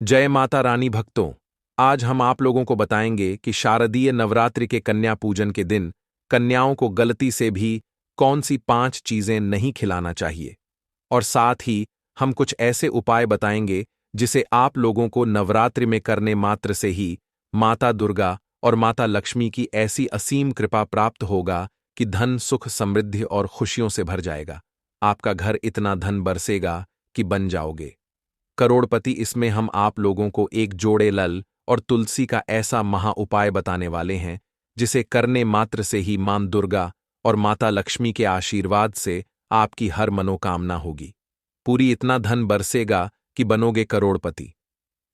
जय माता रानी भक्तों। आज हम आप लोगों को बताएंगे कि शारदीय नवरात्रि के कन्या पूजन के दिन कन्याओं को गलती से भी कौन सी 5 चीजें नहीं खिलाना चाहिए, और साथ ही हम कुछ ऐसे उपाय बताएंगे जिसे आप लोगों को नवरात्रि में करने मात्र से ही माता दुर्गा और माता लक्ष्मी की ऐसी असीम कृपा प्राप्त होगा कि धन, सुख, समृद्धि और खुशियों से भर जाएगा। आपका घर इतना धन बरसेगा कि बन जाओगे करोड़पति। इसमें हम आप लोगों को एक जोड़े लल और तुलसी का ऐसा महा उपाय बताने वाले हैं जिसे करने मात्र से ही मां दुर्गा और माता लक्ष्मी के आशीर्वाद से आपकी हर मनोकामना होगी पूरी, इतना धन बरसेगा कि बनोगे करोड़पति।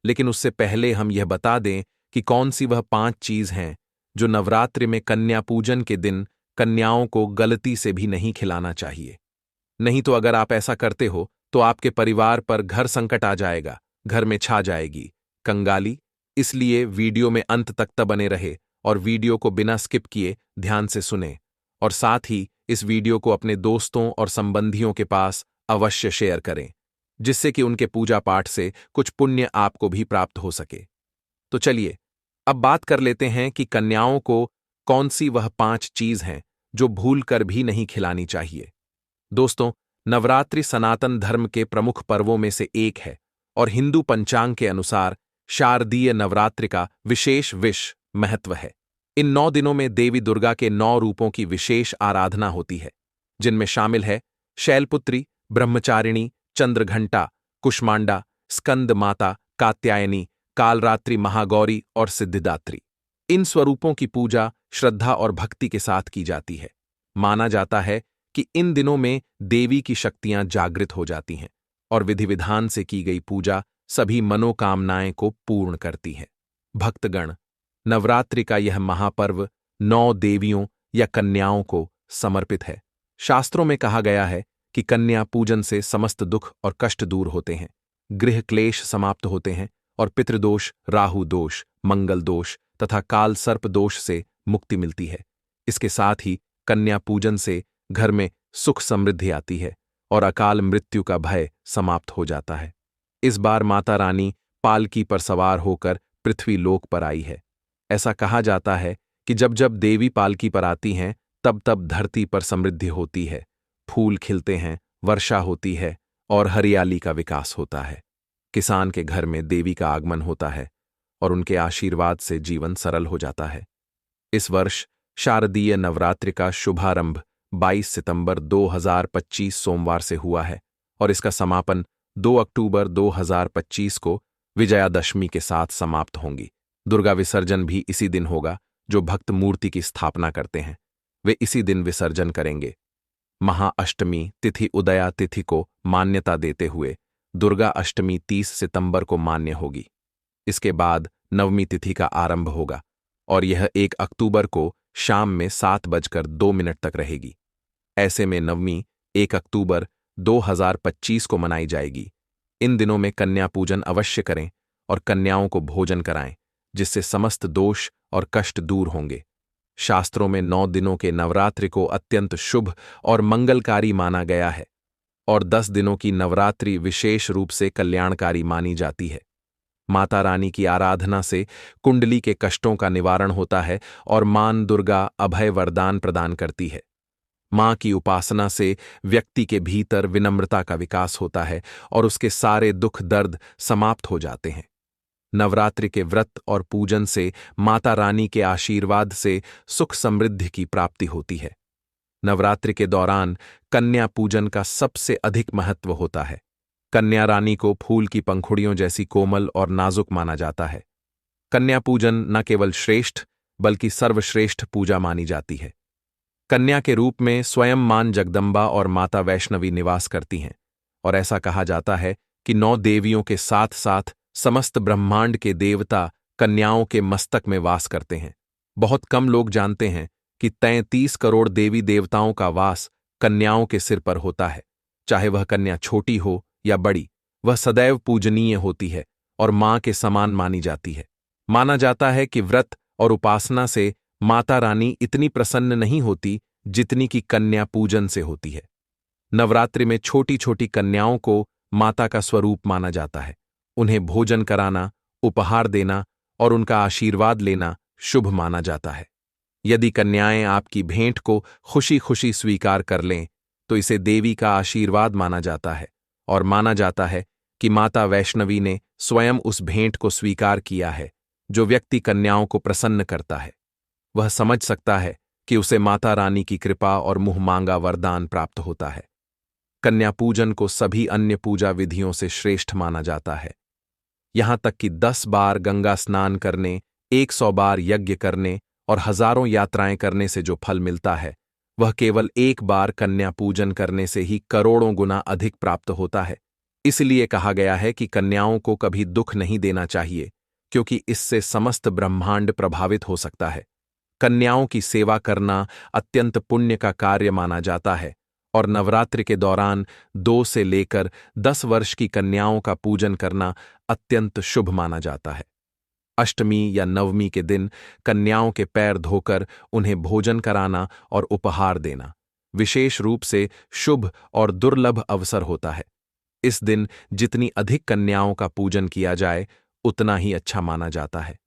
लेकिन उससे पहले हम यह बता दें कि कौन सी वह 5 चीज हैं जो नवरात्रि में कन्या पूजन के दिन कन्याओं को गलती से भी नहीं खिलाना चाहिए। नहीं तो अगर आप ऐसा करते हो तो आपके परिवार पर घर संकट आ जाएगा, घर में छा जाएगी कंगाली। इसलिए वीडियो में अंत तक बने रहे और वीडियो को बिना स्किप किए ध्यान से सुने, और साथ ही इस वीडियो को अपने दोस्तों और संबंधियों के पास अवश्य शेयर करें, जिससे कि उनके पूजा पाठ से कुछ पुण्य आपको भी प्राप्त हो सके। तो चलिए अब बात कर लेते हैं कि कन्याओं को कौन सी वह 5 चीज हैं जो भूल कर भी नहीं खिलानी चाहिए। दोस्तों, नवरात्रि सनातन धर्म के प्रमुख पर्वों में से एक है और हिंदू पंचांग के अनुसार शारदीय नवरात्रि का विशेष महत्व है। इन 9 दिनों में देवी दुर्गा के 9 रूपों की विशेष आराधना होती है, जिनमें शामिल है शैलपुत्री, ब्रह्मचारिणी, चंद्रघंटा, कुष्मांडा, स्कंद माता, कात्यायनी, कालरात्रि, महागौरी और सिद्धिदात्री। इन स्वरूपों की पूजा श्रद्धा और भक्ति के साथ की जाती है। माना जाता है कि इन दिनों में देवी की शक्तियां जागृत हो जाती हैं और विधि विधान से की गई पूजा सभी मनोकामनाएं को पूर्ण करती है। भक्तगण, नवरात्रि का यह महापर्व 9 देवियों या कन्याओं को समर्पित है। शास्त्रों में कहा गया है कि कन्या पूजन से समस्त दुख और कष्ट दूर होते हैं, गृह क्लेश समाप्त होते हैं और पितृदोष, राहु दोष, मंगल दोष तथा काल सर्प दोष से मुक्ति मिलती है। इसके साथ ही कन्या पूजन से घर में सुख समृद्धि आती है और अकाल मृत्यु का भय समाप्त हो जाता है। इस बार माता रानी पालकी पर सवार होकर पृथ्वी लोक पर आई है। ऐसा कहा जाता है कि जब जब देवी पालकी पर आती हैं तब तब धरती पर समृद्धि होती है, फूल खिलते हैं, वर्षा होती है और हरियाली का विकास होता है। किसान के घर में देवी का आगमन होता है और उनके आशीर्वाद से जीवन सरल हो जाता है। इस वर्ष शारदीय नवरात्रि का शुभारंभ 22 सितंबर 2025 सोमवार से हुआ है और इसका समापन 2 अक्टूबर 2025 को विजयादशमी के साथ समाप्त होंगी। दुर्गा विसर्जन भी इसी दिन होगा। जो भक्त मूर्ति की स्थापना करते हैं वे इसी दिन विसर्जन करेंगे। महाअष्टमी तिथि उदया तिथि को मान्यता देते हुए दुर्गा अष्टमी 30 सितंबर को मान्य होगी। इसके बाद नवमी तिथि का आरंभ होगा और यह 1 अक्टूबर को शाम में 7:02 तक रहेगी। ऐसे में नवमी 1 अक्टूबर 2025 को मनाई जाएगी। इन दिनों में कन्या पूजन अवश्य करें और कन्याओं को भोजन कराएं, जिससे समस्त दोष और कष्ट दूर होंगे। शास्त्रों में 9 दिनों के नवरात्रि को अत्यंत शुभ और मंगलकारी माना गया है और 10 दिनों की नवरात्रि विशेष रूप से कल्याणकारी मानी जाती है। माता रानी की आराधना से कुंडली के कष्टों का निवारण होता है और मां दुर्गा अभय वरदान प्रदान करती है। मां की उपासना से व्यक्ति के भीतर विनम्रता का विकास होता है और उसके सारे दुख दर्द समाप्त हो जाते हैं। नवरात्रि के व्रत और पूजन से माता रानी के आशीर्वाद से सुख समृद्धि की प्राप्ति होती है। नवरात्रि के दौरान कन्या पूजन का सबसे अधिक महत्व होता है। कन्या रानी को फूल की पंखुड़ियों जैसी कोमल और नाजुक माना जाता है। कन्या पूजन न केवल श्रेष्ठ बल्कि सर्वश्रेष्ठ पूजा मानी जाती है। कन्या के रूप में स्वयं मां जगदम्बा और माता वैष्णवी निवास करती हैं और ऐसा कहा जाता है कि 9 देवियों के साथ साथ समस्त ब्रह्मांड के देवता कन्याओं के मस्तक में वास करते हैं। बहुत कम लोग जानते हैं कि 33 करोड़ देवी देवताओं का वास कन्याओं के सिर पर होता है। चाहे वह कन्या छोटी हो या बड़ी, वह सदैव पूजनीय होती है और मां के समान मानी जाती है। माना जाता है कि व्रत और उपासना से माता रानी इतनी प्रसन्न नहीं होती जितनी कि कन्या पूजन से होती है। नवरात्रि में छोटी छोटी कन्याओं को माता का स्वरूप माना जाता है उन्हें भोजन कराना, उपहार देना और उनका आशीर्वाद लेना शुभ माना जाता है। यदि कन्याएं आपकी भेंट को खुशी खुशी स्वीकार कर लें, तो इसे देवी का आशीर्वाद माना जाता है और माना जाता है कि माता वैष्णवी ने स्वयं उस भेंट को स्वीकार किया है। जो व्यक्ति कन्याओं को प्रसन्न करता है, वह समझ सकता है कि उसे माता रानी की कृपा और मुंह मांगा वरदान प्राप्त होता है। कन्या पूजन को सभी अन्य पूजा विधियों से श्रेष्ठ माना जाता है। यहां तक कि 10 बार गंगा स्नान करने, 100 बार यज्ञ करने और हजारों यात्राएं करने से जो फल मिलता है, वह केवल एक बार कन्या पूजन करने से ही करोड़ों गुना अधिक प्राप्त होता है। इसलिए कहा गया है कि कन्याओं को कभी दुख नहीं देना चाहिए, क्योंकि इससे समस्त ब्रह्मांड प्रभावित हो सकता है। कन्याओं की सेवा करना अत्यंत पुण्य का कार्य माना जाता है और नवरात्रि के दौरान 2 से लेकर 10 वर्ष की कन्याओं का पूजन करना अत्यंत शुभ माना जाता है। अष्टमी या नवमी के दिन कन्याओं के पैर धोकर उन्हें भोजन कराना और उपहार देना विशेष रूप से शुभ और दुर्लभ अवसर होता है। इस दिन जितनी अधिक कन्याओं का पूजन किया जाए, उतना ही अच्छा माना जाता है।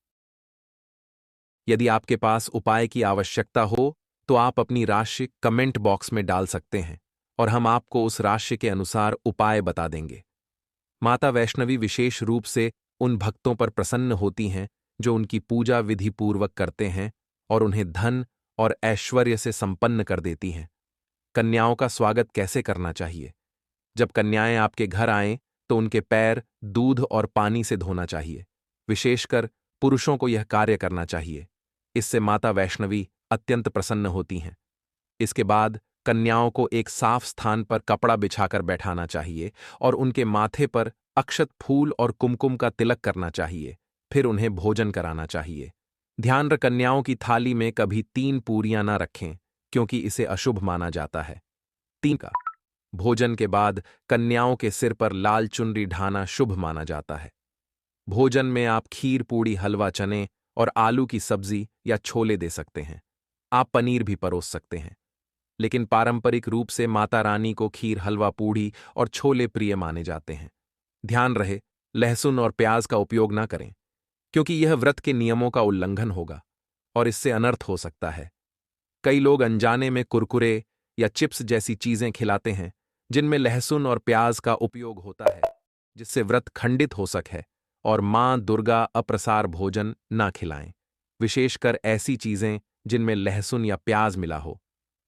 यदि आपके पास उपाय की आवश्यकता हो, तो आप अपनी राशि कमेंट बॉक्स में डाल सकते हैं और हम आपको उस राशि के अनुसार उपाय बता देंगे। माता वैष्णवी विशेष रूप से उन भक्तों पर प्रसन्न होती हैं जो उनकी पूजा विधि पूर्वक करते हैं और उन्हें धन और ऐश्वर्य से संपन्न कर देती हैं। कन्याओं का स्वागत कैसे करना चाहिए? जब कन्याएं आपके घर आएं, तो उनके पैर दूध और पानी से धोना चाहिए। विशेषकर पुरुषों को यह कार्य करना चाहिए। इससे माता वैष्णवी अत्यंत प्रसन्न होती हैं। इसके बाद कन्याओं को एक साफ स्थान पर कपड़ा बिछाकर बैठाना चाहिए और उनके माथे पर अक्षत फूल और कुमकुम का तिलक करना चाहिए। फिर उन्हें भोजन कराना चाहिए। ध्यान रख, कन्याओं की थाली में कभी 3 पूरियां न रखें, क्योंकि इसे अशुभ माना जाता है। 3 का भोजन के बाद कन्याओं के सिर पर लाल चुनरी ढाना शुभ माना जाता है। भोजन में आप खीर, पूड़ी, हलवा, चने और आलू की सब्जी या छोले दे सकते हैं। आप पनीर भी परोस सकते हैं, लेकिन पारंपरिक रूप से माता रानी को खीर, हलवा, पूड़ी और छोले प्रिय माने जाते हैं। ध्यान रहे, लहसुन और प्याज का उपयोग न करें, क्योंकि यह व्रत के नियमों का उल्लंघन होगा और इससे अनर्थ हो सकता है। कई लोग अनजाने में कुरकुरे या चिप्स जैसी चीजें खिलाते हैं जिनमें लहसुन और प्याज का उपयोग होता है, जिससे व्रत खंडित हो सके और मां दुर्गा अप्रसार भोजन ना खिलाएं, विशेषकर ऐसी चीजें जिनमें लहसुन या प्याज मिला हो।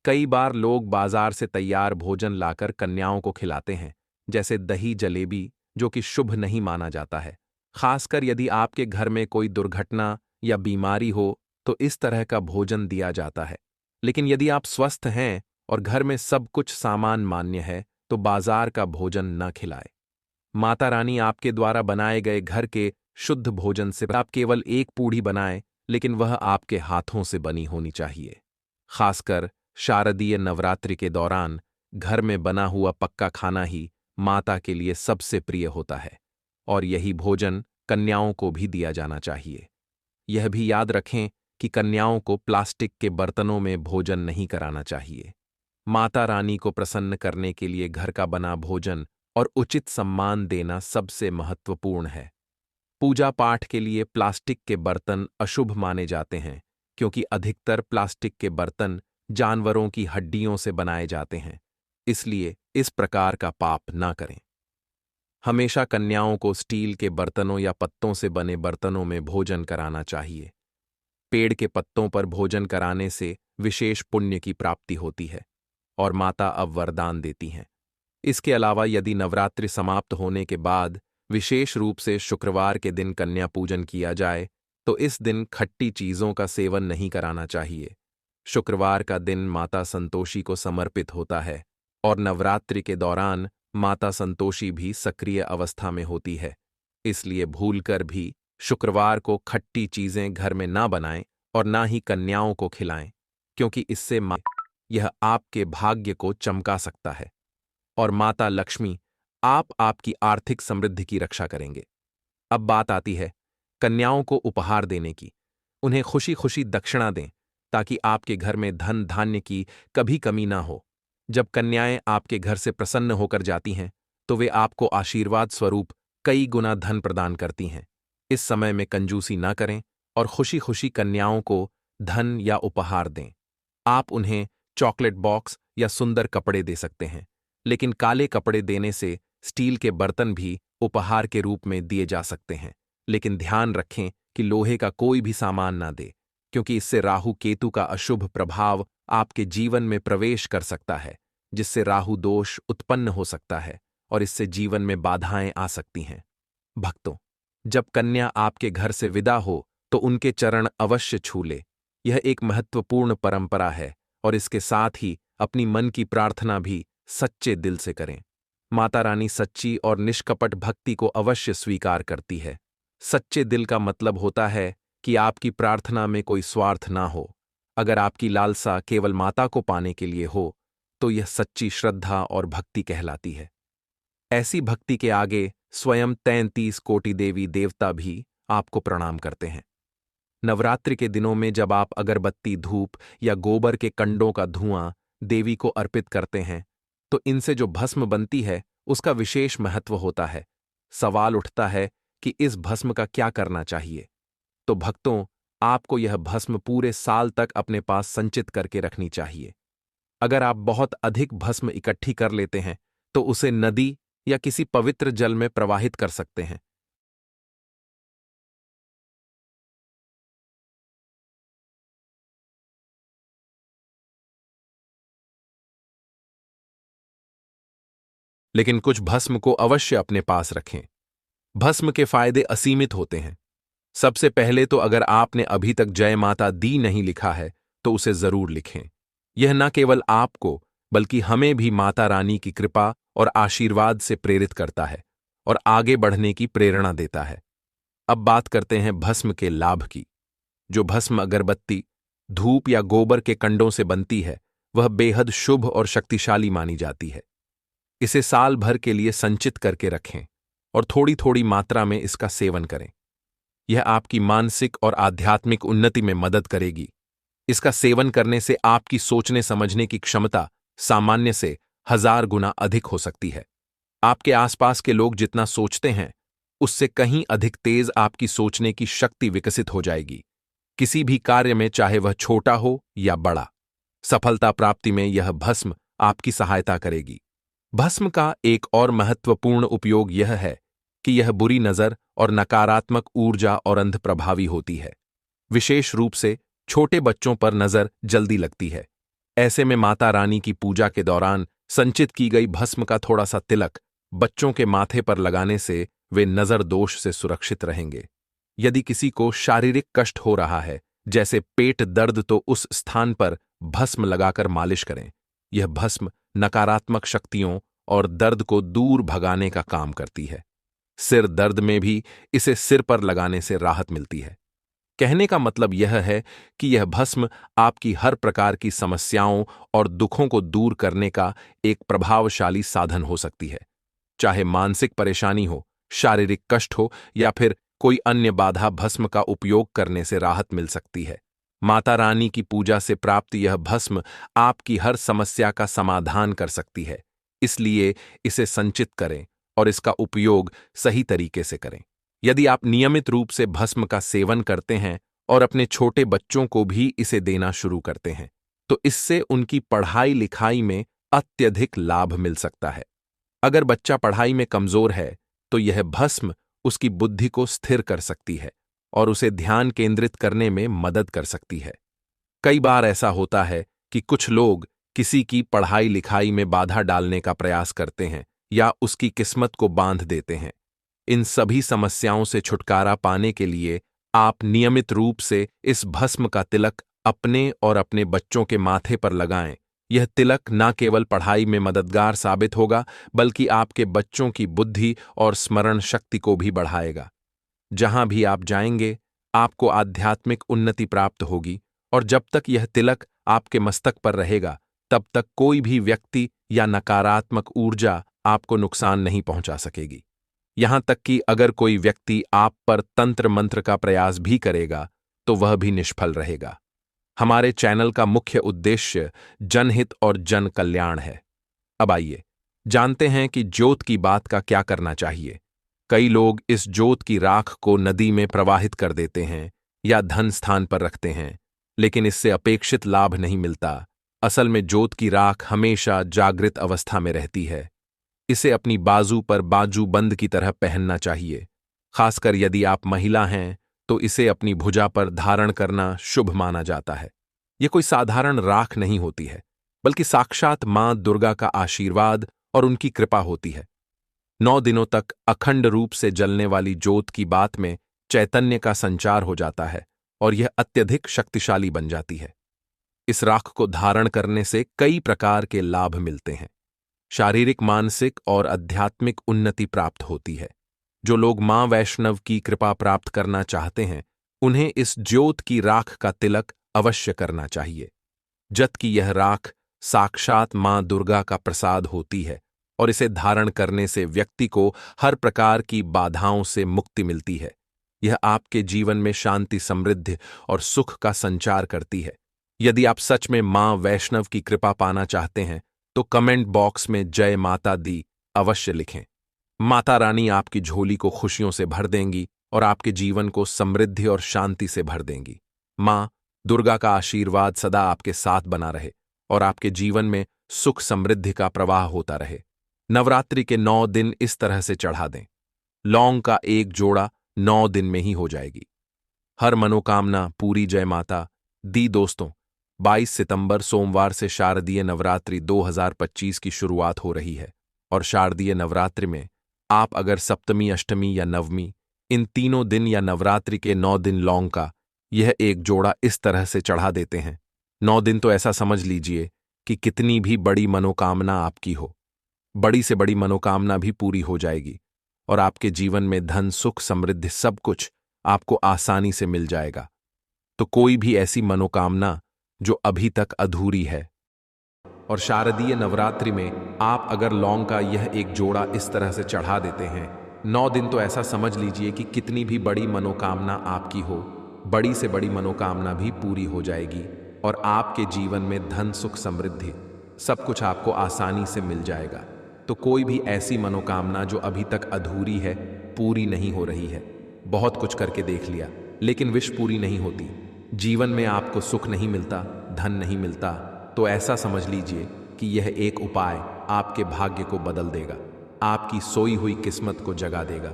कई बार लोग बाजार से तैयार भोजन लाकर कन्याओं को खिलाते हैं, जैसे दही, जलेबी, जो कि शुभ नहीं माना जाता है। खासकर यदि आपके घर में कोई दुर्घटना या बीमारी हो, तो इस तरह का भोजन दिया जाता है। लेकिन यदि आप स्वस्थ हैं और घर में सब कुछ सामान मान्य है, तो बाजार का भोजन न खिलाए। माता रानी आपके द्वारा बनाए गए घर के शुद्ध भोजन से आप केवल एक पूड़ी बनाएं, लेकिन वह आपके हाथों से बनी होनी चाहिए। खासकर शारदीय नवरात्रि के दौरान घर में बना हुआ पक्का खाना ही माता के लिए सबसे प्रिय होता है और यही भोजन कन्याओं को भी दिया जाना चाहिए। यह भी याद रखें कि कन्याओं को प्लास्टिक के बर्तनों में भोजन नहीं कराना चाहिए। माता रानी को प्रसन्न करने के लिए घर का बना भोजन और उचित सम्मान देना सबसे महत्वपूर्ण है। पूजा पाठ के लिए प्लास्टिक के बर्तन अशुभ माने जाते हैं, क्योंकि अधिकतर प्लास्टिक के बर्तन जानवरों की हड्डियों से बनाए जाते हैं। इसलिए इस प्रकार का पाप ना करें। हमेशा कन्याओं को स्टील के बर्तनों या पत्तों से बने बर्तनों में भोजन कराना चाहिए। पेड़ के पत्तों पर भोजन कराने से विशेष पुण्य की प्राप्ति होती है और माता अब वरदान देती हैं। इसके अलावा यदि नवरात्रि समाप्त होने के बाद विशेष रूप से शुक्रवार के दिन कन्या पूजन किया जाए, तो इस दिन खट्टी चीजों का सेवन नहीं कराना चाहिए। शुक्रवार का दिन माता संतोषी को समर्पित होता है और नवरात्रि के दौरान माता संतोषी भी सक्रिय अवस्था में होती है। इसलिए भूलकर भी शुक्रवार को खट्टी चीजें घर में ना बनाएं और ना ही कन्याओं को खिलाएं, क्योंकि इससे यह आपके भाग्य को चमका सकता है और माता लक्ष्मी आपकी आर्थिक समृद्धि की रक्षा करेंगे। अब बात आती है कन्याओं को उपहार देने की। उन्हें खुशी खुशी दक्षिणा दें, ताकि आपके घर में धन धान्य की कभी कमी ना हो। जब कन्याएं आपके घर से प्रसन्न होकर जाती हैं, तो वे आपको आशीर्वाद स्वरूप कई गुना धन प्रदान करती हैं। इस समय में कंजूसी ना करें और खुशी खुशी कन्याओं को धन या उपहार दें। आप उन्हें चॉकलेट बॉक्स या सुंदर कपड़े दे सकते हैं, लेकिन काले कपड़े देने से स्टील के बर्तन भी उपहार के रूप में दिए जा सकते हैं। लेकिन ध्यान रखें कि लोहे का कोई भी सामान ना दे, क्योंकि इससे राहु केतु का अशुभ प्रभाव आपके जीवन में प्रवेश कर सकता है, जिससे राहु दोष उत्पन्न हो सकता है और इससे जीवन में बाधाएं आ सकती हैं। भक्तों, जब कन्या आपके घर से विदा हो तो उनके चरण अवश्य छू ले। यह एक महत्वपूर्ण परंपरा है और इसके साथ ही अपनी मन की प्रार्थना भी सच्चे दिल से करें। माता रानी सच्ची और निष्कपट भक्ति को अवश्य स्वीकार करती है। सच्चे दिल का मतलब होता है कि आपकी प्रार्थना में कोई स्वार्थ ना हो। अगर आपकी लालसा केवल माता को पाने के लिए हो तो यह सच्ची श्रद्धा और भक्ति कहलाती है। ऐसी भक्ति के आगे स्वयं 33 कोटि देवी देवता भी आपको प्रणाम करते हैं। नवरात्रि के दिनों में जब आप अगरबत्ती, धूप या गोबर के कंडों का धुआं देवी को अर्पित करते हैं तो इनसे जो भस्म बनती है उसका विशेष महत्व होता है। सवाल उठता है कि इस भस्म का क्या करना चाहिए। तो भक्तों, आपको यह भस्म पूरे साल तक अपने पास संचित करके रखनी चाहिए। अगर आप बहुत अधिक भस्म इकट्ठी कर लेते हैं तो उसे नदी या किसी पवित्र जल में प्रवाहित कर सकते हैं। लेकिन कुछ भस्म को अवश्य अपने पास रखें। भस्म के फायदे असीमित होते हैं। सबसे पहले तो अगर आपने अभी तक जय माता दी नहीं लिखा है तो उसे जरूर लिखें। यह न केवल आपको बल्कि हमें भी माता रानी की कृपा और आशीर्वाद से प्रेरित करता है और आगे बढ़ने की प्रेरणा देता है। अब बात करते हैं भस्म के लाभ की। जो भस्म अगरबत्ती, धूप या गोबर के कंडों से बनती है वह बेहद शुभ और शक्तिशाली मानी जाती है। इसे साल भर के लिए संचित करके रखें और थोड़ी थोड़ी मात्रा में इसका सेवन करें। यह आपकी मानसिक और आध्यात्मिक उन्नति में मदद करेगी। इसका सेवन करने से आपकी सोचने समझने की क्षमता सामान्य से 1000 गुना अधिक हो सकती है। आपके आसपास के लोग जितना सोचते हैं उससे कहीं अधिक तेज आपकी सोचने की शक्ति विकसित हो जाएगी। किसी भी कार्य में, चाहे वह छोटा हो या बड़ा, सफलता प्राप्ति में यह भस्म आपकी सहायता करेगी। भस्म का एक और महत्वपूर्ण उपयोग यह है कि यह बुरी नजर और नकारात्मक ऊर्जा और अंध प्रभावी होती है। विशेष रूप से छोटे बच्चों पर नजर जल्दी लगती है। ऐसे में माता रानी की पूजा के दौरान संचित की गई भस्म का थोड़ा सा तिलक बच्चों के माथे पर लगाने से वे नजर दोष से सुरक्षित रहेंगे। यदि किसी को शारीरिक कष्ट हो रहा है, जैसे पेट दर्द, तो उस स्थान पर भस्म लगाकर मालिश करें। यह भस्म नकारात्मक शक्तियों और दर्द को दूर भगाने का काम करती है। सिर दर्द में भी इसे सिर पर लगाने से राहत मिलती है। कहने का मतलब यह है कि यह भस्म आपकी हर प्रकार की समस्याओं और दुखों को दूर करने का एक प्रभावशाली साधन हो सकती है। चाहे मानसिक परेशानी हो, शारीरिक कष्ट हो या फिर कोई अन्य बाधा, भस्म का उपयोग करने से राहत मिल सकती है। माता रानी की पूजा से प्राप्त यह भस्म आपकी हर समस्या का समाधान कर सकती है। इसलिए इसे संचित करें और इसका उपयोग सही तरीके से करें। यदि आप नियमित रूप से भस्म का सेवन करते हैं और अपने छोटे बच्चों को भी इसे देना शुरू करते हैं तो इससे उनकी पढ़ाई लिखाई में अत्यधिक लाभ मिल सकता है। अगर बच्चा पढ़ाई में कमजोर है तो यह भस्म उसकी बुद्धि को स्थिर कर सकती है और उसे ध्यान केंद्रित करने में मदद कर सकती है। कई बार ऐसा होता है कि कुछ लोग किसी की पढ़ाई लिखाई में बाधा डालने का प्रयास करते हैं या उसकी किस्मत को बांध देते हैं। इन सभी समस्याओं से छुटकारा पाने के लिए आप नियमित रूप से इस भस्म का तिलक अपने और अपने बच्चों के माथे पर लगाएं। यह तिलक न केवल पढ़ाई में मददगार साबित होगा बल्कि आपके बच्चों की बुद्धि और स्मरण शक्ति को भी बढ़ाएगा। जहां भी आप जाएंगे आपको आध्यात्मिक उन्नति प्राप्त होगी और जब तक यह तिलक आपके मस्तक पर रहेगा तब तक कोई भी व्यक्ति या नकारात्मक ऊर्जा आपको नुकसान नहीं पहुंचा सकेगी। यहां तक कि अगर कोई व्यक्ति आप पर तंत्र मंत्र का प्रयास भी करेगा तो वह भी निष्फल रहेगा। हमारे चैनल का मुख्य उद्देश्य जनहित और जन कल्याण है। अब आइए जानते हैं कि ज्योत की बात का क्या करना चाहिए। कई लोग इस जोत की राख को नदी में प्रवाहित कर देते हैं या धन स्थान पर रखते हैं, लेकिन इससे अपेक्षित लाभ नहीं मिलता। असल में जोत की राख हमेशा जागृत अवस्था में रहती है। इसे अपनी बाजू पर बाजू बंद की तरह पहनना चाहिए। खासकर यदि आप महिला हैं तो इसे अपनी भुजा पर धारण करना शुभ माना जाता है। यह कोई साधारण राख नहीं होती है, बल्कि साक्षात मां दुर्गा का आशीर्वाद और उनकी कृपा होती है। 9 दिनों तक अखंड रूप से जलने वाली जोत की बात में चैतन्य का संचार हो जाता है और यह अत्यधिक शक्तिशाली बन जाती है। इस राख को धारण करने से कई प्रकार के लाभ मिलते हैं। शारीरिक, मानसिक और आध्यात्मिक उन्नति प्राप्त होती है। जो लोग मां वैष्णव की कृपा प्राप्त करना चाहते हैं, उन्हें इस ज्योत की राख का तिलक अवश्य करना चाहिए। जत की यह राख साक्षात मां दुर्गा का प्रसाद होती है और इसे धारण करने से व्यक्ति को हर प्रकार की बाधाओं से मुक्ति मिलती है। यह आपके जीवन में शांति, समृद्धि और सुख का संचार करती है। यदि आप सच में मां वैष्णव की कृपा पाना चाहते हैं तो कमेंट बॉक्स में जय माता दी अवश्य लिखें। माता रानी आपकी झोली को खुशियों से भर देंगी और आपके जीवन को समृद्धि और शांति से भर देंगी। मां दुर्गा का आशीर्वाद सदा आपके साथ बना रहे और आपके जीवन में सुख समृद्धि का प्रवाह होता रहे। नवरात्रि के 9 दिन इस तरह से चढ़ा दें। लौंग का एक जोड़ा 9 दिन में ही हो जाएगी। हर मनोकामना पूरी। जय माता दी। दोस्तों, 22 सितंबर सोमवार से शारदीय नवरात्रि 2025 की शुरुआत हो रही है और शारदीय नवरात्रि में आप अगर सप्तमी, अष्टमी या नवमी इन तीनों दिन या नवरात्रि के 9 दिन लौंग का यह एक जोड़ा इस तरह से चढ़ा देते हैं, 9 दिन तो ऐसा समझ लीजिए कि कितनी भी बड़ी मनोकामना आपकी हो, बड़ी से बड़ी मनोकामना भी पूरी हो जाएगी और आपके जीवन में धन, सुख, समृद्धि सब कुछ आपको आसानी से मिल जाएगा। तो कोई भी ऐसी मनोकामना जो अभी तक अधूरी है और शारदीय नवरात्रि में आप अगर लौंग का यह एक जोड़ा इस तरह से चढ़ा देते हैं, 9 दिन तो ऐसा समझ लीजिए कि कितनी भी बड़ी मनोकामना आपकी हो, बड़ी से बड़ी मनोकामना भी पूरी हो जाएगी और आपके जीवन में धन, सुख, समृद्धि सब कुछ आपको आसानी से मिल जाएगा। तो कोई भी ऐसी मनोकामना जो अभी तक अधूरी है, पूरी नहीं हो रही है, बहुत कुछ करके देख लिया लेकिन विश पूरी नहीं होती, जीवन में आपको सुख नहीं मिलता, धन नहीं मिलता, तो ऐसा समझ लीजिए कि यह एक उपाय आपके भाग्य को बदल देगा, आपकी सोई हुई किस्मत को जगा देगा।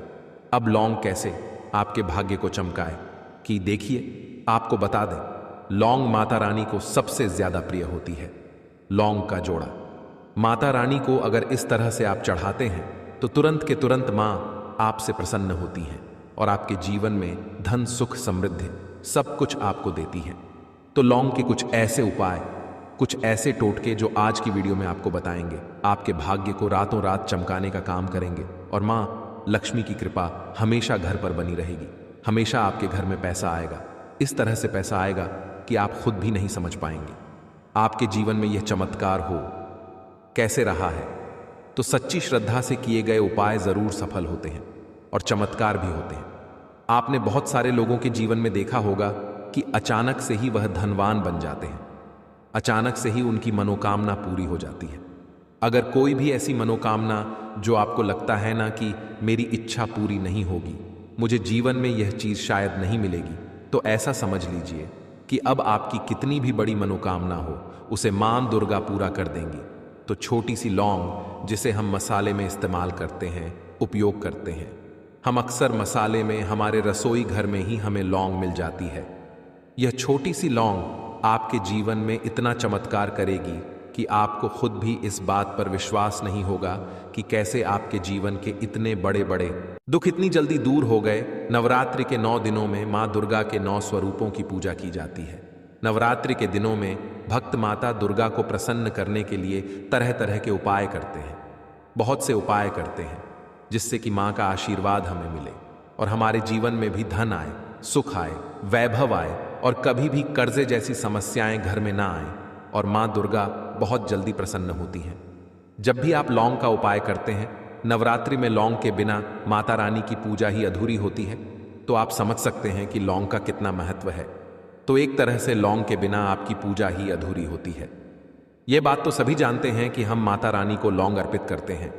अब लौंग कैसे आपके भाग्य को चमकाए कि देखिए, आपको बता दें, लौंग माता रानी को सबसे ज्यादा प्रिय होती है। लौंग का जोड़ा माता रानी को अगर इस तरह से आप चढ़ाते हैं तो तुरंत के तुरंत मां आपसे प्रसन्न होती हैं और आपके जीवन में धन, सुख, समृद्धि सब कुछ आपको देती हैं। तो लौंग के कुछ ऐसे उपाय, कुछ ऐसे टोटके जो आज की वीडियो में आपको बताएंगे, आपके भाग्य को रातों रात चमकाने का काम करेंगे और मां लक्ष्मी की कृपा हमेशा घर पर बनी रहेगी। हमेशा आपके घर में पैसा आएगा, इस तरह से पैसा आएगा कि आप खुद भी नहीं समझ पाएंगे। आपके जीवन में यह चमत्कार हो कैसे रहा है, तो सच्ची श्रद्धा से किए गए उपाय जरूर सफल होते हैं और चमत्कार भी होते हैं। आपने बहुत सारे लोगों के जीवन में देखा होगा कि अचानक से ही वह धनवान बन जाते हैं, अचानक से ही उनकी मनोकामना पूरी हो जाती है। अगर कोई भी ऐसी मनोकामना जो आपको लगता है ना कि मेरी इच्छा पूरी नहीं होगी, मुझे जीवन में यह चीज शायद नहीं मिलेगी, तो ऐसा समझ लीजिए कि अब आपकी कितनी भी बड़ी मनोकामना हो, उसे मां दुर्गा पूरा कर देंगी। तो छोटी सी लौंग जिसे हम मसाले में इस्तेमाल करते हैं, उपयोग करते हैं, हम अक्सर मसाले में, हमारे रसोई घर में ही हमें लौंग मिल जाती है। यह छोटी सी लौंग आपके जीवन में इतना चमत्कार करेगी कि आपको खुद भी इस बात पर विश्वास नहीं होगा कि कैसे आपके जीवन के इतने बड़े बड़े दुख इतनी जल्दी दूर हो गए। नवरात्रि के 9 दिनों में मां दुर्गा के 9 स्वरूपों की पूजा की जाती है। नवरात्रि के दिनों में भक्त माता दुर्गा को प्रसन्न करने के लिए तरह तरह के उपाय करते हैं, बहुत से उपाय करते हैं जिससे कि मां का आशीर्वाद हमें मिले और हमारे जीवन में भी धन आए, सुख आए, वैभव आए और कभी भी कर्जे जैसी समस्याएं घर में ना आए और मां दुर्गा बहुत जल्दी प्रसन्न होती हैं। जब भी आप लौंग का उपाय करते हैं, नवरात्रि में लौंग के बिना माता रानी की पूजा ही अधूरी होती है, तो आप समझ सकते हैं कि लौंग का कितना महत्व है। तो एक तरह से लौंग के बिना आपकी पूजा ही अधूरी होती है। यह बात तो सभी जानते हैं कि हम माता रानी को लौंग अर्पित करते हैं,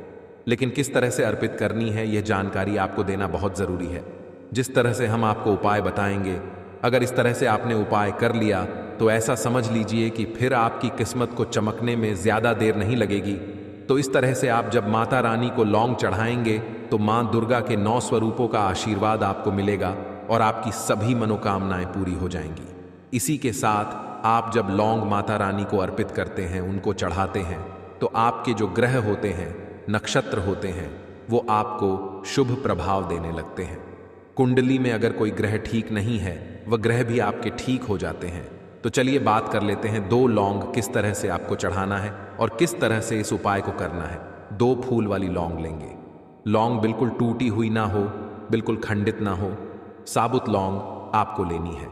लेकिन किस तरह से अर्पित करनी है यह जानकारी आपको देना बहुत ज़रूरी है। जिस तरह से हम आपको उपाय बताएंगे, अगर इस तरह से आपने उपाय कर लिया तो ऐसा समझ लीजिए कि फिर आपकी किस्मत को चमकने में ज़्यादा देर नहीं लगेगी। तो इस तरह से आप जब माता रानी को लौंग चढ़ाएंगे तो माँ दुर्गा के 9 स्वरूपों का आशीर्वाद आपको मिलेगा और आपकी सभी मनोकामनाएं पूरी हो जाएंगी। इसी के साथ आप जब लौंग माता रानी को अर्पित करते हैं, उनको चढ़ाते हैं, तो आपके जो ग्रह होते हैं, नक्षत्र होते हैं, वो आपको शुभ प्रभाव देने लगते हैं। कुंडली में अगर कोई ग्रह ठीक नहीं है, वह ग्रह भी आपके ठीक हो जाते हैं। तो चलिए बात कर लेते हैं 2 लौंग किस तरह से आपको चढ़ाना है और किस तरह से इस उपाय को करना है। 2 फूल वाली लौंग लेंगे। लौंग बिल्कुल टूटी हुई ना हो, बिल्कुल खंडित ना हो, साबुत लौंग आपको लेनी है।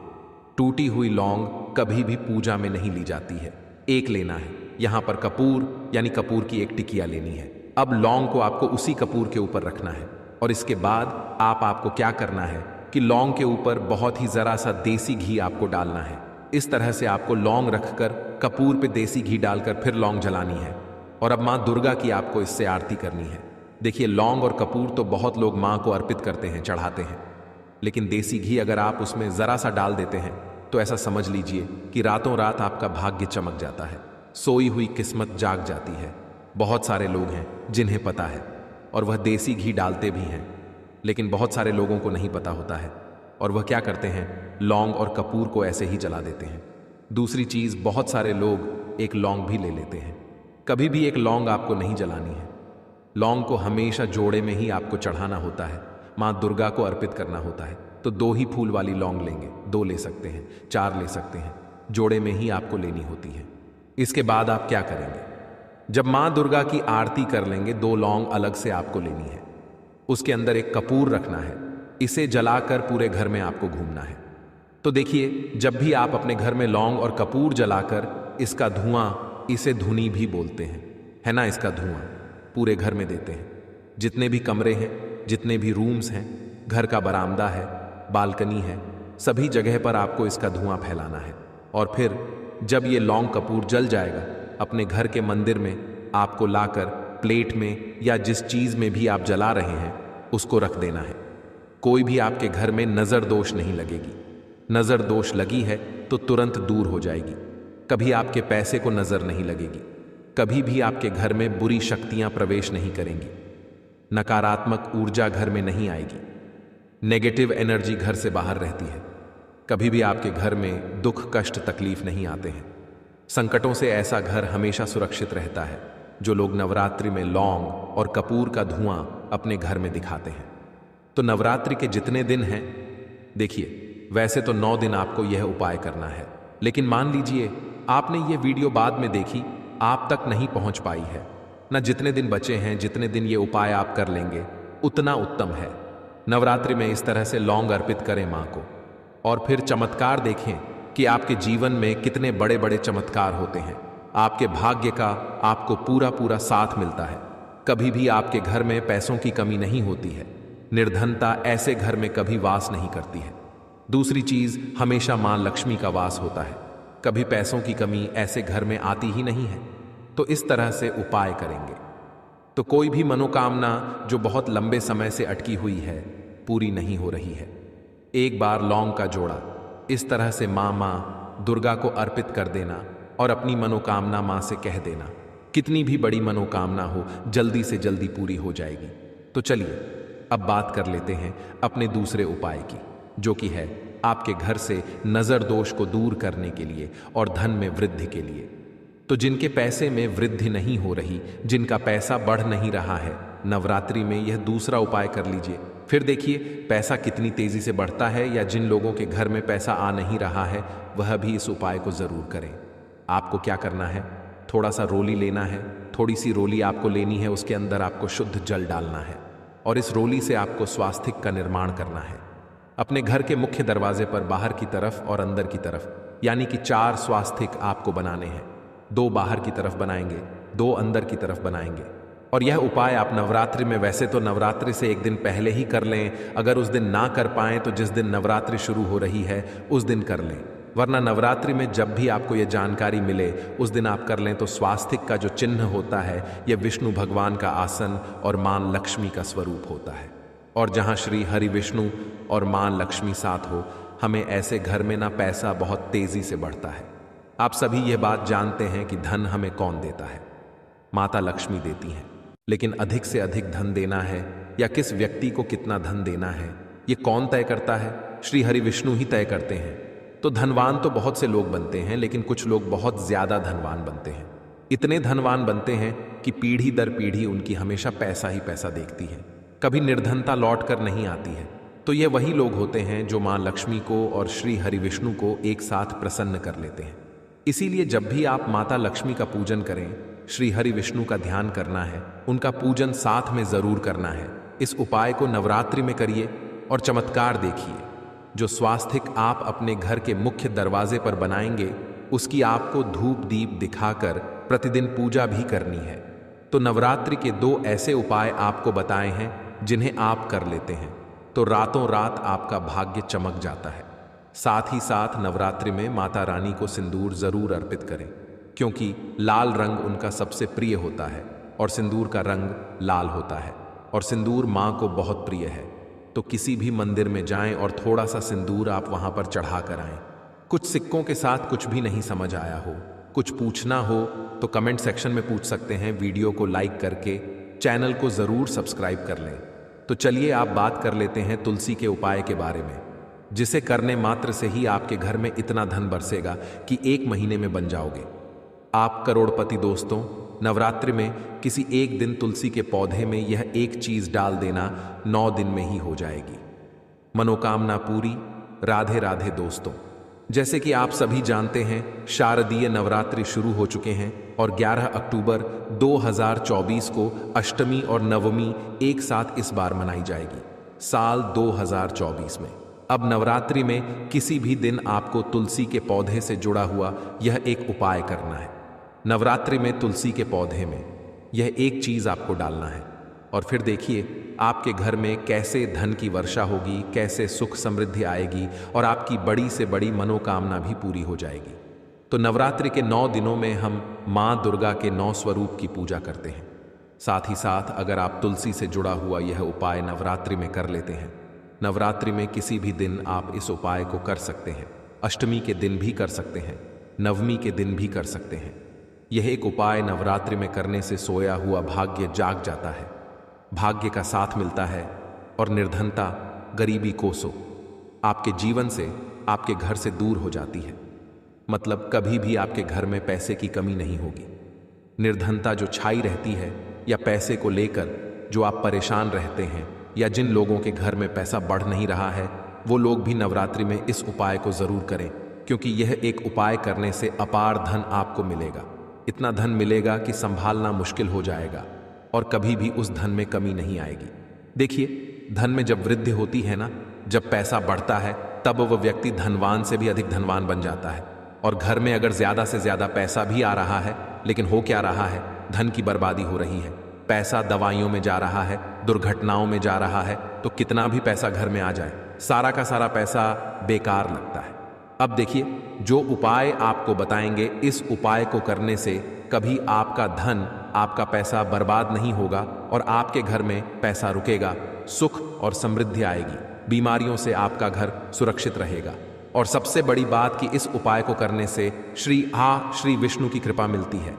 टूटी हुई लौंग कभी भी पूजा में नहीं ली जाती है। एक लेना है। यहाँ पर कपूर यानी कपूर की एक टिकिया लेनी है। अब लौंग को आपको उसी कपूर के ऊपर रखना है और इसके बाद आपको क्या करना है कि लौंग के ऊपर बहुत ही ज़रा सा देसी घी आपको डालना है। इस तरह से आपको लौंग रखकर कपूर पे देसी घी डालकर फिर लौंग जलानी है और अब माँ दुर्गा की आपको इससे आरती करनी है। देखिए, लौंग और कपूर तो बहुत लोग माँ को अर्पित करते हैं, चढ़ाते हैं, लेकिन देसी घी अगर आप उसमें ज़रा सा डाल देते हैं तो ऐसा समझ लीजिए कि रातों रात आपका भाग्य चमक जाता है, सोई हुई किस्मत जाग जाती है। बहुत सारे लोग हैं जिन्हें पता है और वह देसी घी डालते भी हैं, लेकिन बहुत सारे लोगों को नहीं पता होता है और वह क्या करते हैं, लौंग और कपूर को ऐसे ही जला देते हैं। दूसरी चीज़, बहुत सारे लोग एक लौंग भी ले लेते हैं। कभी भी एक लौंग आपको नहीं जलानी है। लौंग को हमेशा जोड़े में ही आपको चढ़ाना होता है, माँ दुर्गा को अर्पित करना होता है। तो 2 ही फूल वाली लौंग लेंगे। 2 ले सकते हैं, 4 ले सकते हैं, जोड़े में ही आपको लेनी होती है। इसके बाद आप क्या करेंगे, जब माँ दुर्गा की आरती कर लेंगे, 2 लौंग अलग से आपको लेनी है। उसके अंदर एक कपूर रखना है, इसे जलाकर पूरे घर में आपको घूमना है। तो देखिए, जब भी आप अपने घर में लौंग और कपूर जलाकर इसका धुआं, इसे धुनी भी बोलते हैं, है ना, इसका धुआं पूरे घर में देते हैं। जितने भी कमरे हैं, जितने भी रूम्स हैं, घर का बरामदा है, बालकनी है, सभी जगह पर आपको इसका धुआं फैलाना है। और फिर जब ये लौंग कपूर जल जाएगा, अपने घर के मंदिर में आपको लाकर प्लेट में या जिस चीज़ में भी आप जला रहे हैं उसको रख देना है। कोई भी आपके घर में नज़र दोष नहीं लगेगी। नज़र दोष लगी है तो तुरंत दूर हो जाएगी। कभी आपके पैसे को नज़र नहीं लगेगी। कभी भी आपके घर में बुरी शक्तियां प्रवेश नहीं करेंगी। नकारात्मक ऊर्जा घर में नहीं आएगी। नेगेटिव एनर्जी घर से बाहर रहती है। कभी भी आपके घर में दुख, कष्ट, तकलीफ नहीं आते हैं। संकटों से ऐसा घर हमेशा सुरक्षित रहता है जो लोग नवरात्रि में लौंग और कपूर का धुआं अपने घर में दिखाते हैं। तो नवरात्रि के जितने दिन हैं, देखिए, वैसे तो 9 दिन आपको यह उपाय करना है, लेकिन मान लीजिए आपने ये वीडियो बाद में देखी, आप तक नहीं पहुंच पाई है ना। जितने दिन बचे हैं, जितने दिन ये उपाय आप कर लेंगे उतना उत्तम है। नवरात्रि में इस तरह से लौंग अर्पित करें माँ को और फिर चमत्कार देखें कि आपके जीवन में कितने बड़े बड़े चमत्कार होते हैं। आपके भाग्य का आपको पूरा पूरा साथ मिलता है। कभी भी आपके घर में पैसों की कमी नहीं होती है। निर्धनता ऐसे घर में कभी वास नहीं करती है। दूसरी चीज, हमेशा मां लक्ष्मी का वास होता है। कभी पैसों की कमी ऐसे घर में आती ही नहीं है। तो इस तरह से उपाय करेंगे तो कोई भी मनोकामना जो बहुत लंबे समय से अटकी हुई है, पूरी नहीं हो रही है। एक बार लौंग का जोड़ा इस तरह से माँ दुर्गा को अर्पित कर देना और अपनी मनोकामना माँ से कह देना। कितनी भी बड़ी मनोकामना हो, जल्दी से जल्दी पूरी हो जाएगी। तो चलिए अब बात कर लेते हैं अपने दूसरे उपाय की, जो कि है आपके घर से नजर दोष को दूर करने के लिए और धन में वृद्धि के लिए। तो जिनके पैसे में वृद्धि नहीं हो रही, जिनका पैसा बढ़ नहीं रहा है, नवरात्रि में यह दूसरा उपाय कर लीजिए। फिर देखिए पैसा कितनी तेजी से बढ़ता है, या जिन लोगों के घर में पैसा आ नहीं रहा है वह भी इस उपाय को जरूर करें। आपको क्या करना है, थोड़ा सा रोली लेना है। थोड़ी सी रोली आपको लेनी है, उसके अंदर आपको शुद्ध जल डालना है और इस रोली से आपको स्वास्तिक का निर्माण करना है। अपने घर के मुख्य दरवाजे पर बाहर की तरफ और अंदर की तरफ, यानी कि 4 स्वास्तिक आपको बनाने हैं। 2 बाहर की तरफ बनाएंगे, 2 अंदर की तरफ बनाएंगे। और यह उपाय आप नवरात्रि में, वैसे तो नवरात्रि से एक दिन पहले ही कर लें। अगर उस दिन ना कर पाएं तो जिस दिन नवरात्रि शुरू हो रही है उस दिन कर लें। वरना नवरात्रि में जब भी आपको यह जानकारी मिले उस दिन आप कर लें तो स्वास्तिक का जो चिन्ह होता है यह विष्णु भगवान का आसन और मां लक्ष्मी का स्वरूप होता है। और जहां श्री हरि विष्णु और मां लक्ष्मी साथ हो, हमें ऐसे घर में ना पैसा बहुत तेजी से बढ़ता है। आप सभी यह बात जानते हैं कि धन हमें कौन देता है? माता लक्ष्मी देती हैं। लेकिन अधिक से अधिक धन देना है या किस व्यक्ति को कितना धन देना है, ये कौन तय करता है? श्री हरि विष्णु ही तय करते हैं। तो धनवान तो बहुत से लोग बनते हैं, लेकिन कुछ लोग बहुत ज्यादा धनवान बनते हैं। इतने धनवान बनते हैं कि पीढ़ी दर पीढ़ी उनकी हमेशा पैसा ही पैसा देखती है, कभी निर्धनता लौट कर नहीं आती है। तो ये वही लोग होते हैं जो मां लक्ष्मी को और श्री हरि विष्णु को एक साथ प्रसन्न कर लेते हैं। इसीलिए जब भी आप माता लक्ष्मी का पूजन करें, श्री हरि विष्णु का ध्यान करना है, उनका पूजन साथ में जरूर करना है। इस उपाय को नवरात्रि में करिए और चमत्कार देखिए। जो स्वास्तिक आप अपने घर के मुख्य दरवाजे पर बनाएंगे, उसकी आपको धूप दीप दिखाकर प्रतिदिन पूजा भी करनी है। तो नवरात्रि के 2 ऐसे उपाय आपको बताए हैं जिन्हें आप कर लेते हैं तो रातों रात आपका भाग्य चमक जाता है। साथ ही साथ नवरात्रि में माता रानी को सिंदूर जरूर अर्पित करें, क्योंकि लाल रंग उनका सबसे प्रिय होता है और सिंदूर का रंग लाल होता है और सिंदूर मां को बहुत प्रिय है। तो किसी भी मंदिर में जाएं और थोड़ा सा सिंदूर आप वहां पर चढ़ा कर आएं। कुछ सिक्कों के साथ कुछ भी नहीं समझ आया हो, कुछ पूछना हो तो कमेंट सेक्शन में पूछ सकते हैं। वीडियो को लाइक करके चैनल को जरूर सब्सक्राइब कर लें। तो चलिए आप बात कर लेते हैं तुलसी के उपाय के बारे में, जिसे करने मात्र से ही आपके घर में इतना धन बरसेगा कि 1 महीने में बन जाओगे आप करोड़पति। दोस्तों, नवरात्रि में किसी एक दिन तुलसी के पौधे में यह एक चीज डाल देना 9 दिन में ही हो जाएगी मनोकामना पूरी। राधे राधे दोस्तों, जैसे कि आप सभी जानते हैं, शारदीय नवरात्रि शुरू हो चुके हैं और 11 अक्टूबर 2024 को अष्टमी और नवमी एक साथ इस बार मनाई जाएगी साल 2024 में। अब नवरात्रि में किसी भी दिन आपको तुलसी के पौधे से जुड़ा हुआ यह एक उपाय करना है। नवरात्रि में तुलसी के पौधे में यह एक चीज आपको डालना है और फिर देखिए आपके घर में कैसे धन की वर्षा होगी, कैसे सुख समृद्धि आएगी और आपकी बड़ी से बड़ी मनोकामना भी पूरी हो जाएगी। तो नवरात्रि के 9 दिनों में हम मां दुर्गा के 9 स्वरूप की पूजा करते हैं। साथ ही साथ अगर आप तुलसी से जुड़ा हुआ यह उपाय नवरात्रि में कर लेते हैं, नवरात्रि में किसी भी दिन आप इस उपाय को कर सकते हैं। अष्टमी के दिन भी कर सकते हैं, नवमी के दिन भी कर सकते हैं। यह एक उपाय नवरात्रि में करने से सोया हुआ भाग्य जाग जाता है, भाग्य का साथ मिलता है और निर्धनता, गरीबी कोसों आपके जीवन से, आपके घर से दूर हो जाती है। मतलब कभी भी आपके घर में पैसे की कमी नहीं होगी। निर्धनता जो छाई रहती है या पैसे को लेकर जो आप परेशान रहते हैं या जिन लोगों के घर में पैसा बढ़ नहीं रहा है, वो लोग भी नवरात्रि में इस उपाय को जरूर करें, क्योंकि यह एक उपाय करने से अपार धन आपको मिलेगा। इतना धन मिलेगा कि संभालना मुश्किल हो जाएगा और कभी भी उस धन में कमी नहीं आएगी। देखिए, धन में जब वृद्धि होती है ना, जब पैसा बढ़ता है, तब वह व्यक्ति धनवान से भी अधिक धनवान बन जाता है। और घर में अगर ज्यादा से ज्यादा पैसा भी आ रहा है, लेकिन हो क्या रहा है, धन की बर्बादी हो रही है। पैसा दवाइयों में जा रहा है, दुर्घटनाओं में जा रहा है, तो कितना भी पैसा घर में आ जाए, सारा का सारा पैसा बेकार लगता है। अब देखिए, जो उपाय आपको बताएंगे, इस उपाय को करने से कभी आपका धन, आपका पैसा बर्बाद नहीं होगा और आपके घर में पैसा रुकेगा, सुख और समृद्धि आएगी, बीमारियों से आपका घर सुरक्षित रहेगा। और सबसे बड़ी बात कि इस उपाय को करने से श्री विष्णु की कृपा मिलती है।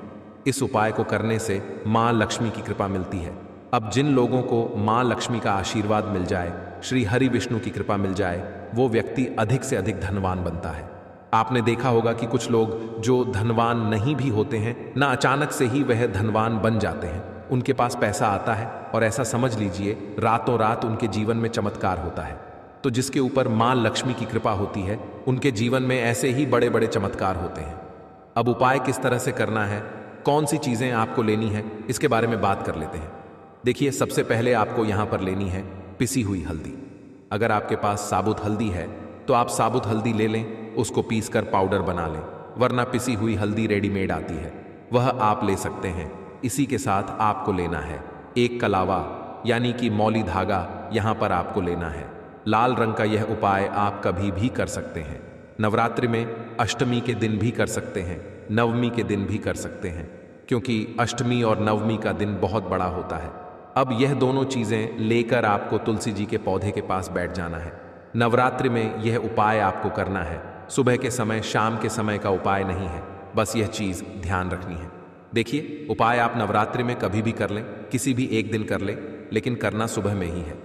इस उपाय को करने से मां लक्ष्मी की कृपा मिलती है। अब जिन लोगों को मां लक्ष्मी का आशीर्वाद मिल जाए, श्री हरि विष्णु की कृपा मिल जाए, वो व्यक्ति अधिक से अधिक धनवान बनता है। आपने देखा होगा कि कुछ लोग जो धनवान नहीं भी होते हैं ना, अचानक से ही वह धनवान बन जाते हैं। उनके पास पैसा आता है और ऐसा समझ लीजिए रातों रात उनके जीवन में चमत्कार होता है। तो जिसके ऊपर मां लक्ष्मी की कृपा होती है, उनके जीवन में ऐसे ही बड़े बड़े चमत्कार होते हैं। अब उपाय किस तरह से करना है, कौन सी चीजें आपको लेनी है, इसके बारे में बात कर लेते हैं। देखिए, सबसे पहले आपको यहां पर लेनी है पिसी हुई हल्दी। अगर आपके पास साबुत हल्दी है तो आप साबुत हल्दी ले लें, उसको पीसकर पाउडर बना लें, वरना पिसी हुई हल्दी रेडीमेड आती है, वह आप ले सकते हैं। इसी के साथ आपको लेना है एक कलावा, यानी कि मौली धागा, यहां पर आपको लेना है। लाल रंग का यह उपाय आप कभी भी कर सकते हैं। नवरात्रि में अष्टमी के दिन भी कर सकते हैं, नवमी के दिन भी कर सकते हैं, क्योंकि अष्टमी और नवमी का दिन बहुत बड़ा होता है। अब यह दोनों चीज़ें लेकर आपको तुलसी जी के पौधे के पास बैठ जाना है। नवरात्रि में यह उपाय आपको करना है। सुबह के समय, शाम के समय का उपाय नहीं है, बस यह चीज़ ध्यान रखनी है। देखिए, उपाय आप नवरात्रि में कभी भी कर लें, किसी भी एक दिन कर लें, लेकिन करना सुबह में ही है।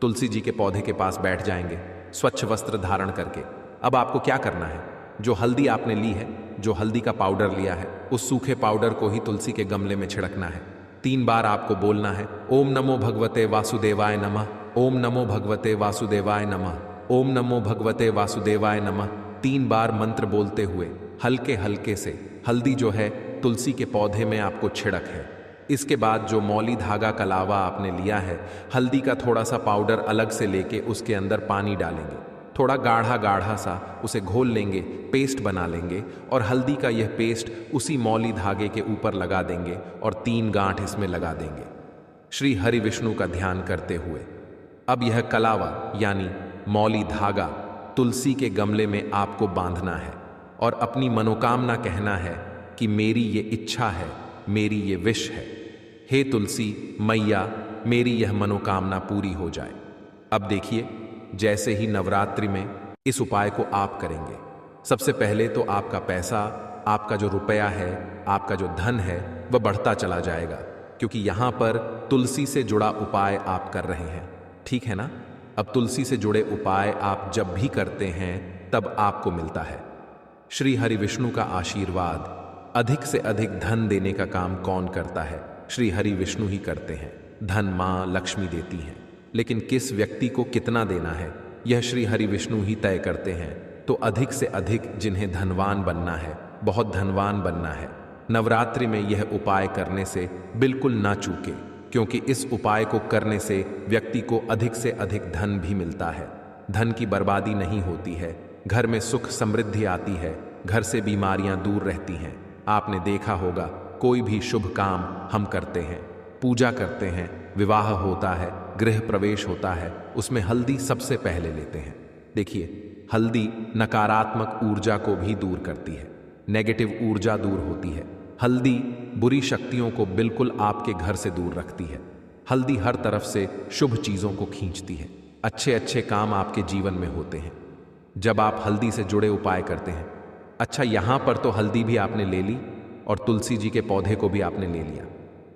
तुलसी जी के पौधे के पास बैठ जाएंगे, स्वच्छ वस्त्र धारण करके। अब आपको क्या करना है, जो हल्दी आपने ली है, जो हल्दी का पाउडर लिया है, उस सूखे पाउडर को ही तुलसी के गमले में छिड़कना है। 3 बार आपको बोलना है, ओम नमो भगवते वासुदेवाय नमः, ओम नमो भगवते वासुदेवाय नमः, ओम नमो भगवते वासुदेवाय नमः। 3 बार मंत्र बोलते हुए हल्के हल्के से हल्दी जो है तुलसी के पौधे में आपको छिड़क है। इसके बाद जो मौली धागा का लावा आपने लिया है, हल्दी का थोड़ा सा पाउडर अलग से लेके उसके अंदर पानी डालेंगे, थोड़ा गाढ़ा गाढ़ा सा उसे घोल लेंगे, पेस्ट बना लेंगे और हल्दी का यह पेस्ट उसी मौली धागे के ऊपर लगा देंगे और 3 गांठ इसमें लगा देंगे, श्री हरि विष्णु का ध्यान करते हुए। अब यह कलावा यानी मौली धागा तुलसी के गमले में आपको बांधना है और अपनी मनोकामना कहना है कि मेरी ये इच्छा है, मेरी ये विश है, हे तुलसी मैया, मेरी यह मनोकामना पूरी हो जाए। अब देखिए, जैसे ही नवरात्रि में इस उपाय को आप करेंगे, सबसे पहले तो आपका पैसा, आपका जो रुपया है, आपका जो धन है, वह बढ़ता चला जाएगा, क्योंकि यहां पर तुलसी से जुड़ा उपाय आप कर रहे हैं। ठीक है ना? अब तुलसी से जुड़े उपाय आप जब भी करते हैं तब आपको मिलता है। श्री हरि विष्णु का आशीर्वाद, अधिक से अधिक धन देने का काम कौन करता है? श्री हरि विष्णु ही करते हैं। धन मां लक्ष्मी देती हैं, लेकिन किस व्यक्ति को कितना देना है यह श्री हरि विष्णु ही तय करते हैं। तो अधिक से अधिक जिन्हें धनवान बनना है, बहुत धनवान बनना है, नवरात्रि में यह उपाय करने से बिल्कुल ना चूके, क्योंकि इस उपाय को करने से व्यक्ति को अधिक से अधिक धन भी मिलता है। धन की बर्बादी नहीं होती है, घर में सुख समृद्धि आती है, घर से बीमारियां दूर रहती हैं। आपने देखा होगा, कोई भी शुभ काम हम करते हैं, पूजा करते हैं, विवाह होता है, गृह प्रवेश होता है, उसमें हल्दी सबसे पहले लेते हैं। देखिए, हल्दी नकारात्मक ऊर्जा को भी दूर करती है, नेगेटिव ऊर्जा दूर होती है। हल्दी बुरी शक्तियों को बिल्कुल आपके घर से दूर रखती है। हल्दी हर तरफ से शुभ चीज़ों को खींचती है, अच्छे अच्छे काम आपके जीवन में होते हैं जब आप हल्दी से जुड़े उपाय करते हैं। अच्छा, यहाँ पर तो हल्दी भी आपने ले ली और तुलसी जी के पौधे को भी आपने ले लिया,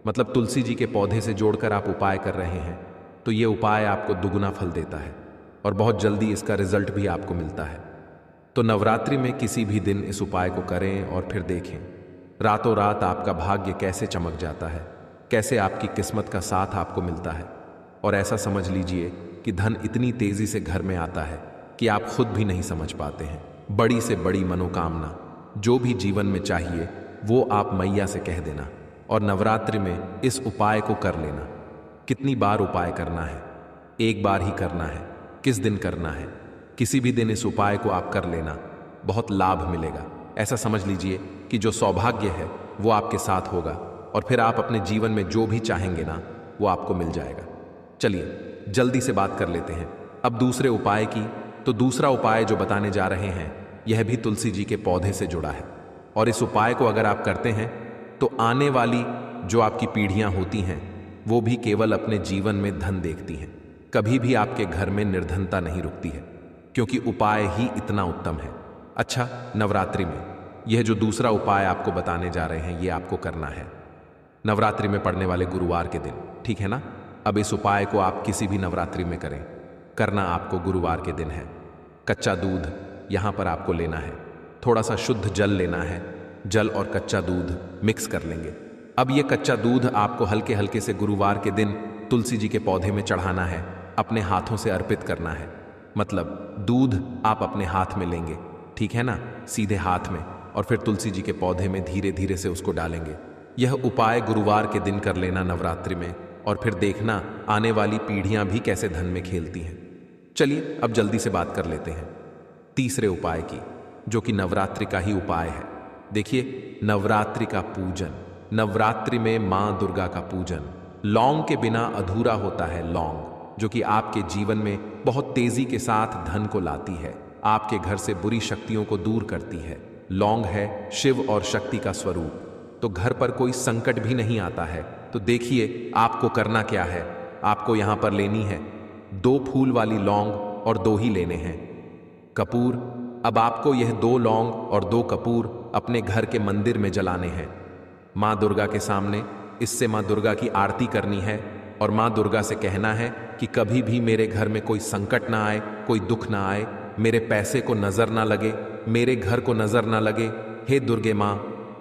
मतलब तुलसी जी के पौधे से जोड़कर आप उपाय कर रहे हैं, तो ये उपाय आपको दुगुना फल देता है और बहुत जल्दी इसका रिजल्ट भी आपको मिलता है। तो नवरात्रि में किसी भी दिन इस उपाय को करें और फिर देखें रातों रात आपका भाग्य कैसे चमक जाता है, कैसे आपकी किस्मत का साथ आपको मिलता है। और ऐसा समझ लीजिए कि धन इतनी तेजी से घर में आता है कि आप खुद भी नहीं समझ पाते हैं। बड़ी से बड़ी मनोकामना जो भी जीवन में चाहिए वो आप मैया से कह देना और नवरात्रि में इस उपाय को कर लेना। कितनी बार उपाय करना है? एक बार ही करना है। किस दिन करना है? किसी भी दिन इस उपाय को आप कर लेना, बहुत लाभ मिलेगा। ऐसा समझ लीजिए कि जो सौभाग्य है वो आपके साथ होगा और फिर आप अपने जीवन में जो भी चाहेंगे ना, वो आपको मिल जाएगा। चलिए जल्दी से बात कर लेते हैं अब दूसरे उपाय की। तो दूसरा उपाय जो बताने जा रहे हैं यह भी तुलसी जी के पौधे से जुड़ा है और इस उपाय को अगर आप करते हैं तो आने वाली जो आपकी पीढ़ियां होती हैं वो भी केवल अपने जीवन में धन देखती हैं। कभी भी आपके घर में निर्धनता नहीं रुकती है, क्योंकि उपाय ही इतना उत्तम है। अच्छा, नवरात्रि में यह जो दूसरा उपाय आपको बताने जा रहे हैं ये आपको करना है नवरात्रि में पड़ने वाले गुरुवार के दिन, ठीक है ना? अब इस उपाय को आप किसी भी नवरात्रि में करें, करना आपको गुरुवार के दिन है। कच्चा दूध यहाँ पर आपको लेना है, थोड़ा सा शुद्ध जल लेना है, जल और कच्चा दूध मिक्स कर लेंगे। अब ये कच्चा दूध आपको हल्के हल्के से गुरुवार के दिन तुलसी जी के पौधे में चढ़ाना है, अपने हाथों से अर्पित करना है। मतलब दूध आप अपने हाथ में लेंगे, ठीक है ना, सीधे हाथ में, और फिर तुलसी जी के पौधे में धीरे धीरे से उसको डालेंगे। यह उपाय गुरुवार के दिन कर लेना नवरात्रि में, और फिर देखना आने वाली पीढ़ियां भी कैसे धन में खेलती हैं। चलिए अब जल्दी से बात कर लेते हैं तीसरे उपाय की, जो कि नवरात्रि का ही उपाय है। देखिए, नवरात्रि का पूजन, नवरात्रि में मां दुर्गा का पूजन लौंग के बिना अधूरा होता है। लौंग जो कि आपके जीवन में बहुत तेजी के साथ धन को लाती है, आपके घर से बुरी शक्तियों को दूर करती है। लौंग है शिव और शक्ति का स्वरूप, तो घर पर कोई संकट भी नहीं आता है। तो देखिए आपको करना क्या है। आपको यहां पर लेनी है 2 फूल वाली लौंग और 2 ही लेने हैं कपूर। अब आपको यह 2 लौंग और 2 कपूर अपने घर के मंदिर में जलाने हैं, माँ दुर्गा के सामने। इससे माँ दुर्गा की आरती करनी है और माँ दुर्गा से कहना है कि कभी भी मेरे घर में कोई संकट ना आए, कोई दुख ना आए, मेरे पैसे को नजर ना लगे, मेरे घर को नजर ना लगे। हे दुर्गे माँ,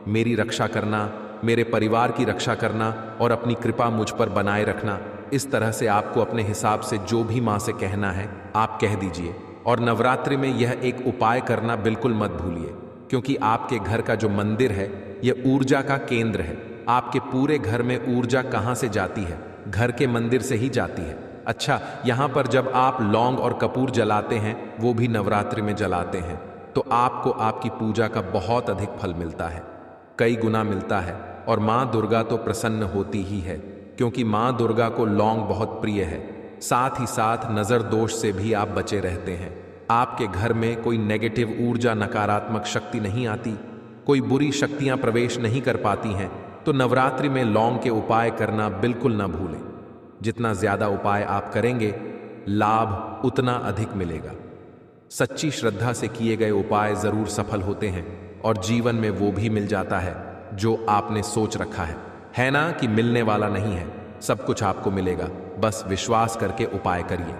मेरी रक्षा करना, मेरे परिवार की रक्षा करना और अपनी कृपा मुझ पर बनाए रखना। इस तरह से आपको अपने हिसाब से जो भी माँ से कहना है आप कह दीजिए। और नवरात्रि में यह एक उपाय करना बिल्कुल मत भूलिए, क्योंकि आपके घर का जो मंदिर है यह ऊर्जा का केंद्र है। आपके पूरे घर में ऊर्जा कहाँ से जाती है? घर के मंदिर से ही जाती है। अच्छा, यहाँ पर जब आप लौंग और कपूर जलाते हैं, वो भी नवरात्रि में जलाते हैं, तो आपको आपकी पूजा का बहुत अधिक फल मिलता है, कई गुना मिलता है। और माँ दुर्गा तो प्रसन्न होती ही है, क्योंकि माँ दुर्गा को लौंग बहुत प्रिय है। साथ ही साथ नज़र दोष से भी आप बचे रहते हैं। आपके घर में कोई नेगेटिव ऊर्जा, नकारात्मक शक्ति नहीं आती, कोई बुरी शक्तियां प्रवेश नहीं कर पाती हैं। तो नवरात्रि में लौंग के उपाय करना बिल्कुल ना भूलें। जितना ज्यादा उपाय आप करेंगे, लाभ उतना अधिक मिलेगा। सच्ची श्रद्धा से किए गए उपाय जरूर सफल होते हैं और जीवन में वो भी मिल जाता है जो आपने सोच रखा है ना कि मिलने वाला नहीं है। सब कुछ आपको मिलेगा, बस विश्वास करके उपाय करिए,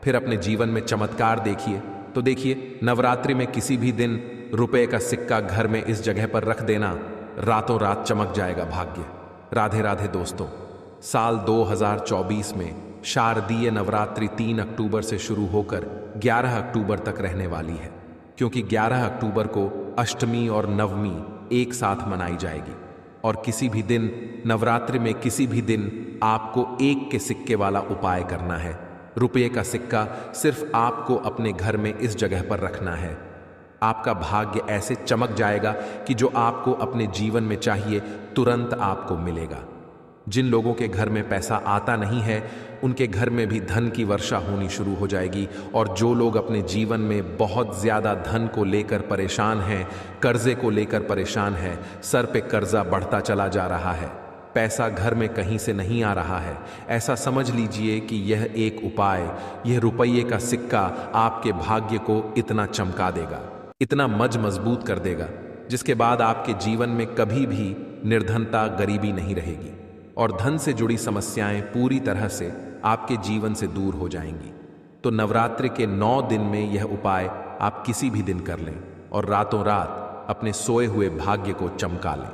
फिर अपने जीवन में चमत्कार देखिए। तो देखिए, नवरात्रि में किसी भी दिन रुपए का सिक्का घर में इस जगह पर रख देना, रातों रात चमक जाएगा भाग्य। राधे राधे दोस्तों। साल 2024 में शारदीय नवरात्रि 3 अक्टूबर से शुरू होकर 11 अक्टूबर तक रहने वाली है, क्योंकि 11 अक्टूबर को अष्टमी और नवमी एक साथ मनाई जाएगी। और किसी भी दिन नवरात्रि में किसी भी दिन आपको 1 के सिक्के वाला उपाय करना है। रुपये का सिक्का सिर्फ आपको अपने घर में इस जगह पर रखना है। आपका भाग्य ऐसे चमक जाएगा कि जो आपको अपने जीवन में चाहिए तुरंत आपको मिलेगा। जिन लोगों के घर में पैसा आता नहीं है, उनके घर में भी धन की वर्षा होनी शुरू हो जाएगी। और जो लोग अपने जीवन में बहुत ज़्यादा धन को लेकर परेशान हैं, कर्जे को लेकर परेशान हैं, सर पे कर्जा बढ़ता चला जा रहा है, पैसा घर में कहीं से नहीं आ रहा है, ऐसा समझ लीजिए कि यह एक उपाय, यह रुपये का सिक्का आपके भाग्य को इतना चमका देगा, इतना मजबूत कर देगा, जिसके बाद आपके जीवन में कभी भी निर्धनता, गरीबी नहीं रहेगी और धन से जुड़ी समस्याएं पूरी तरह से आपके जीवन से दूर हो जाएंगी। तो नवरात्रि के 9 दिन में यह उपाय आप किसी भी दिन कर लें और रातों रात अपने सोए हुए भाग्य को चमका लें।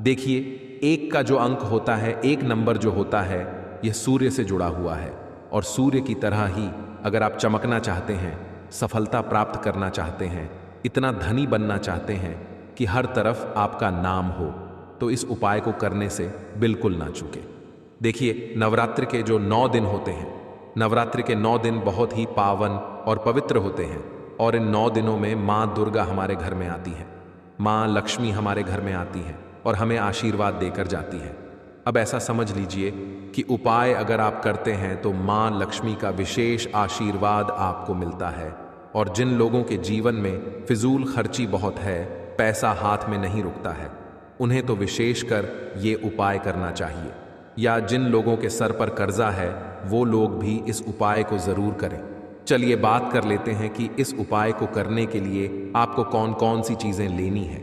देखिए, 1 का जो अंक होता है, 1 नंबर जो होता है, यह सूर्य से जुड़ा हुआ है। और सूर्य की तरह ही अगर आप चमकना चाहते हैं, सफलता प्राप्त करना चाहते हैं, इतना धनी बनना चाहते हैं कि हर तरफ आपका नाम हो, तो इस उपाय को करने से बिल्कुल ना चूके। देखिए, नवरात्रि के जो 9 दिन होते हैं, नवरात्रि के 9 दिन बहुत ही पावन और पवित्र होते हैं। और इन 9 दिनों में माँ दुर्गा हमारे घर में आती है, माँ लक्ष्मी हमारे घर में आती है और हमें आशीर्वाद देकर जाती है। अब ऐसा समझ लीजिए कि उपाय अगर आप करते हैं तो माँ लक्ष्मी का विशेष आशीर्वाद आपको मिलता है। और जिन लोगों के जीवन में फिजूल खर्ची बहुत है, पैसा हाथ में नहीं रुकता है, उन्हें तो विशेषकर ये उपाय करना चाहिए। या जिन लोगों के सर पर कर्जा है, वो लोग भी इस उपाय को जरूर करें। चलिए बात कर लेते हैं कि इस उपाय को करने के लिए आपको कौन कौन सी चीजें लेनी है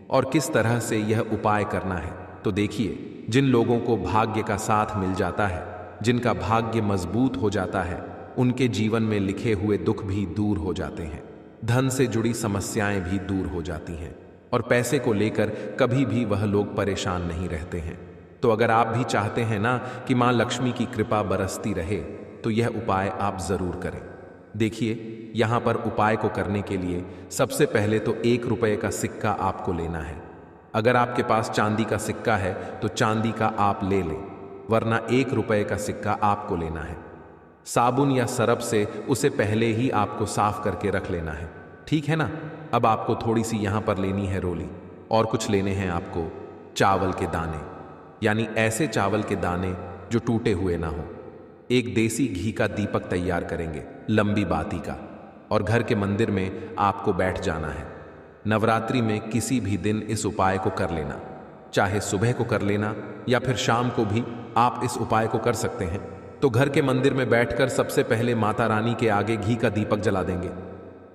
और किस तरह से यह उपाय करना है। तो देखिए, जिन लोगों को भाग्य का साथ मिल जाता है, जिनका भाग्य मजबूत हो जाता है, उनके जीवन में लिखे हुए दुख भी दूर हो जाते हैं, धन से जुड़ी समस्याएं भी दूर हो जाती हैं और पैसे को लेकर कभी भी वह लोग परेशान नहीं रहते हैं। तो अगर आप भी चाहते हैं ना कि माँ लक्ष्मी की कृपा बरसती रहे, तो यह उपाय आप जरूर करें। देखिए, यहाँ पर उपाय को करने के लिए सबसे पहले तो 1 रुपये का सिक्का आपको लेना है। अगर आपके पास चांदी का सिक्का है तो चांदी का आप ले लें, वरना 1 रुपये का सिक्का आपको लेना है। साबुन या सरफ से उसे पहले ही आपको साफ करके रख लेना है, ठीक है ना। अब आपको थोड़ी सी यहाँ पर लेनी है रोली, और कुछ लेने हैं आपको चावल के दाने, यानी ऐसे चावल के दाने जो टूटे हुए ना हो। एक देसी घी का दीपक तैयार करेंगे, लंबी बाती का, और घर के मंदिर में आपको बैठ जाना है। नवरात्रि में किसी भी दिन इस उपाय को कर लेना, चाहे सुबह को कर लेना या फिर शाम को भी आप इस उपाय को कर सकते हैं। तो घर के मंदिर में बैठकर सबसे पहले माता रानी के आगे घी का दीपक जला देंगे।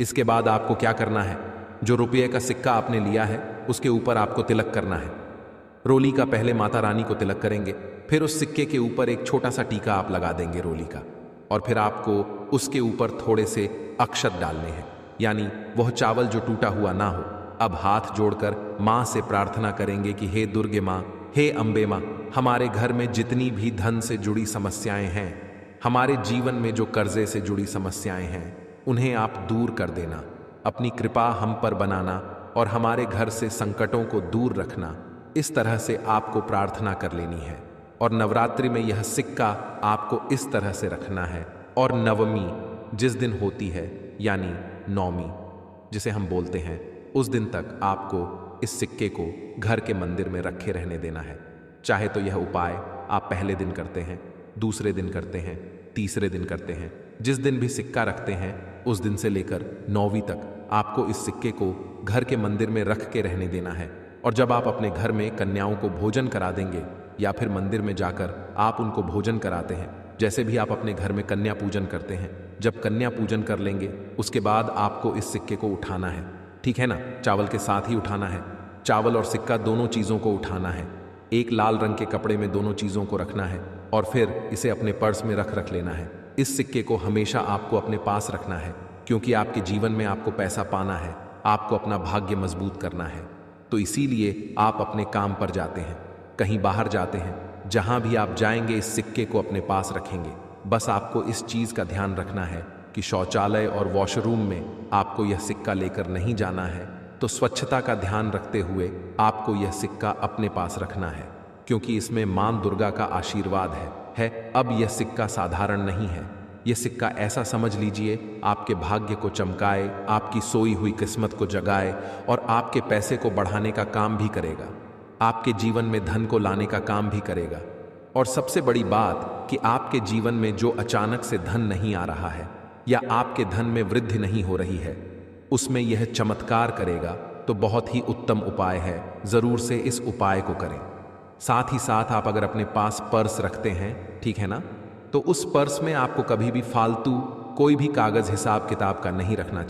इसके बाद आपको क्या करना है, जो रुपये का सिक्का आपने लिया है उसके ऊपर आपको तिलक करना है। रोली का पहले माता रानी को तिलक करेंगे, फिर उस सिक्के के ऊपर एक छोटा सा टीका आप लगा देंगे रोली का, और फिर आपको उसके ऊपर थोड़े से अक्षत डालने हैं, यानी वह चावल जो टूटा हुआ ना हो। अब हाथ जोड़कर माँ से प्रार्थना करेंगे कि हे दुर्गे माँ, हे अम्बे माँ, हमारे घर में जितनी भी धन से जुड़ी समस्याएं हैं, हमारे जीवन में जो कर्जे से जुड़ी समस्याएं हैं, उन्हें आप दूर कर देना, अपनी कृपा हम पर बनाना और हमारे घर से संकटों को दूर रखना। इस तरह से आपको प्रार्थना कर लेनी है। और नवरात्रि में यह सिक्का आपको इस तरह से रखना है। और नवमी जिस दिन होती है, यानी नौमी जिसे हम बोलते हैं, उस दिन तक आपको इस सिक्के को घर के मंदिर में रखे रहने देना है। चाहे तो यह उपाय आप पहले दिन करते हैं, दूसरे दिन करते हैं, तीसरे दिन करते हैं, जिस दिन भी सिक्का रखते हैं उस दिन से लेकर 9वीं तक आपको इस सिक्के को घर के मंदिर में रख के रहने देना है। और जब आप अपने घर में कन्याओं को भोजन करा देंगे या फिर मंदिर में जाकर आप उनको भोजन कराते हैं, जैसे भी आप अपने घर में कन्या पूजन करते हैं, जब कन्या पूजन कर लेंगे उसके बाद आपको इस सिक्के को उठाना है, ठीक है ना। चावल के साथ ही उठाना है, चावल और सिक्का दोनों चीज़ों को उठाना है। एक लाल रंग के कपड़े में दोनों चीज़ों को रखना है और फिर इसे अपने पर्स में रख लेना है। इस सिक्के को हमेशा आपको अपने पास रखना है, क्योंकि आपके जीवन में आपको पैसा पाना है, आपको अपना भाग्य मजबूत करना है। तो इसीलिए आप अपने काम पर जाते हैं, कहीं बाहर जाते हैं, जहां भी आप जाएंगे इस सिक्के को अपने पास रखेंगे। बस आपको इस चीज़ का ध्यान रखना है कि शौचालय और वॉशरूम में आपको यह सिक्का लेकर नहीं जाना है। तो स्वच्छता का ध्यान रखते हुए आपको यह सिक्का अपने पास रखना है, क्योंकि इसमें मां दुर्गा का आशीर्वाद है। अब यह सिक्का साधारण नहीं है, यह सिक्का ऐसा समझ लीजिए आपके भाग्य को चमकाए, आपकी सोई हुई किस्मत को जगाए और आपके पैसे को बढ़ाने का काम भी करेगा, आपके जीवन में धन को लाने का काम भी करेगा। और सबसे बड़ी बात कि आपके जीवन में जो अचानक से धन नहीं आ रहा है या आपके धन में वृद्धि नहीं हो रही है, उसमें यह चमत्कार करेगा। तो बहुत ही उत्तम उपाय है, जरूर से इस उपाय को करें। साथ ही साथ आप अगर अपने पास पर्स रखते हैं, ठीक है ना, तो उस पर्स में आपको कभी भी फालतू कोई भी कागज हिसाब किताब का नहीं रखना चाहिए।